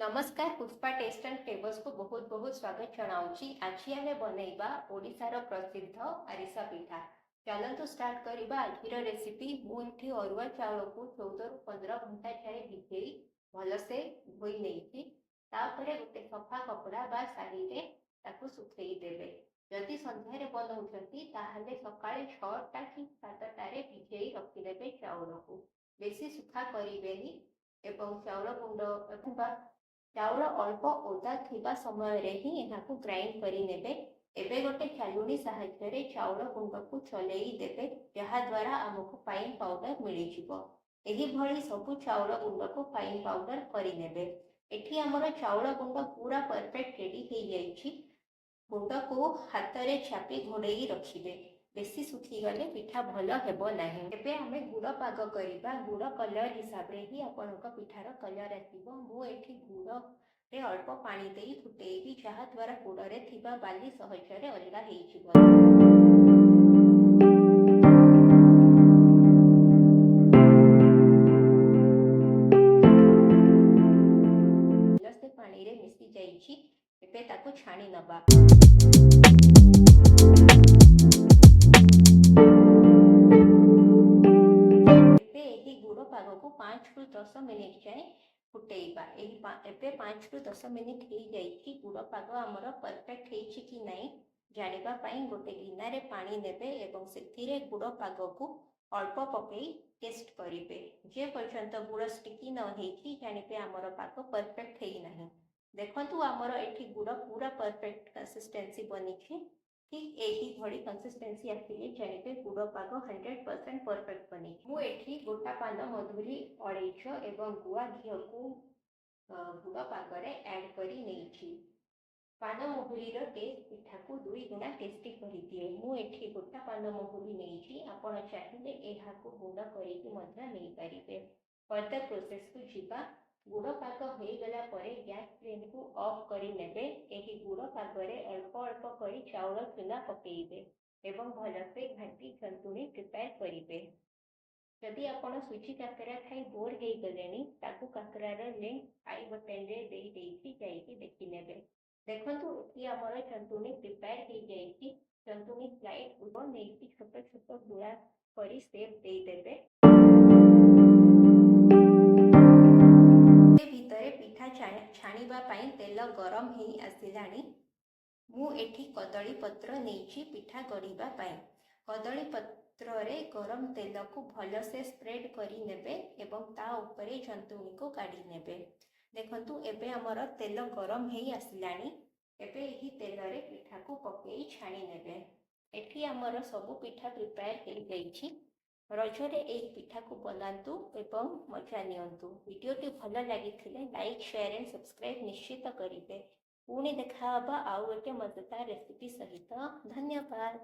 नमस्कार Pushpa test and flavours को बहुत बहुत स्वागत जनाऊँगी। आज आम बनैबा ओडिशार प्रसिद्ध आरिसा पिठा। चलतु स्टार्ट करवा आज रेसिपी। मुझे अरुआ चाउल को 14 रु 15 घंटा जाए भिजई भलसे धोई नहीं गोटे सफा कपड़ा बा शाढ़ी रे सुखई देवे। जदि संध्यारे बनाऊँगी ताहले सकाळे 6टा कि 7टारे भिजई रखिदेवे चाउल को। बेसी सुखा करेनि एवं चाउल गुंड चाउल अल्प ओदा थिबा समय रे ही एहाकु ग्राइंड करी नेबे। एबे गोटे चालुनी सहायता रे चाउल गुंड को चलेई देबे, जहा द्वारा हमकु फाइन पाउडर मिली जिवो। एही भली सबु चाउल गुंड को फाइन पाउडर करी नेबे। एठी हमर चाउल गुंड पूरा परफेक्ट रेडी हे जाईछि। गुंड को हाथ में छापी घोड़े रखिए। बेसी सुखी गले पिठा भल हेब नाही। एबे आमे गुड़ पाग करिबा। गुड़ कलर हिसाब रे ही आपनका पिठार कलर आसीबो। मु एठी गुड़ रे अल्प पानी देई फुटेइबी, जहा द्वारा गुड़ रे थिबा बाली सहजरे अलगा हेइ जिवो। से पानी रे मिसी जाईछि। एबे ताको छाणी नबा। गुड़ पाग को 5 रु 10 मिनिट जाए फुटेइबा। एबे 5 रु 10 मिनिट हो जाइछि। गुड़ पाग हमर परफेक्ट हेछि कि नहीं जानिबा पई गोटे गिनारे पानी नेबे एवं सेथिरे गुड़ पाग को अल्प पकई टेस्ट करिवे। जे पर्यंत गुड़ स्टिकी न हेछि जानिबे हमर पाग परफेक्ट हेइ नाही। देखंतु हमर एठी गुड़ पूरा परफेक्ट कंसिस्टेंसी बनिछि। ठीक यही भली कंसिस्टेंसी आसिले जानिबे गुड़ पाग 100% परफेक्ट बनी। मु एठी गोटा पान मधुरी अड़ेइछ एवं गुआ घी को गुड़ पागरे ऐड करी नेइछि। पान महुरी टेस्ट पिठा को 2 गुणा टेस्टी करी दिए। मु एठी गोटा पान महुरी नेइछि। आपण चाहिए एहा को गुंड करिकि मध्य नै परिबे। फर्दर प्रोसेस को जिबा। गुड़ पाग हो गला परे गैस फ्लेम को ऑफ करी नेबे। एही गुड़ पागरे अल्प अल्प करी चाउल चूना पकेइबे एवं भलसे घाटी जंतुणी प्रिपेयर करिबे। जदि आपण सुजी काकरा खाई बोर हो गले ताकू काकरार लिंक आई बटन रे दे देइछि, जाइकि देखि नेबे। देखंतु एठी हमर जंतुणी प्रिपेयर हो जाइछि। जंतुणी स्लाइड उबो नेइछि छोट छोट गुळा करी शेप दे देबे। भितरे पिठा छाणीबा पई तेल गरम हेइ आसिलानी। मु एठी कदली पत्र नेइछि पिठा गड़ीबा पई। कदली पत्र रे गरम तेल को भल से स्प्रेड करी नेबे एवं ता उपरे जंतुणी को काढ़ी नेबे। देखंतु एबे हमर तेल गरम हेइ आसिलानी। एबे एही तेल रे पिठा को पकेई छाणी नेबे। एठी हमर सबु पिठा प्रिपेयर हेइ जाइछि। रजरे एही पिठा को बनातु एवं मजा नियंतु। वीडियोटी भल लागिथिले लाइक शेयर एंड सब्सक्राइब निश्चित करिवे। पुणी देखा आउ एक मजेदार रेसिपी सहित। धन्यवाद।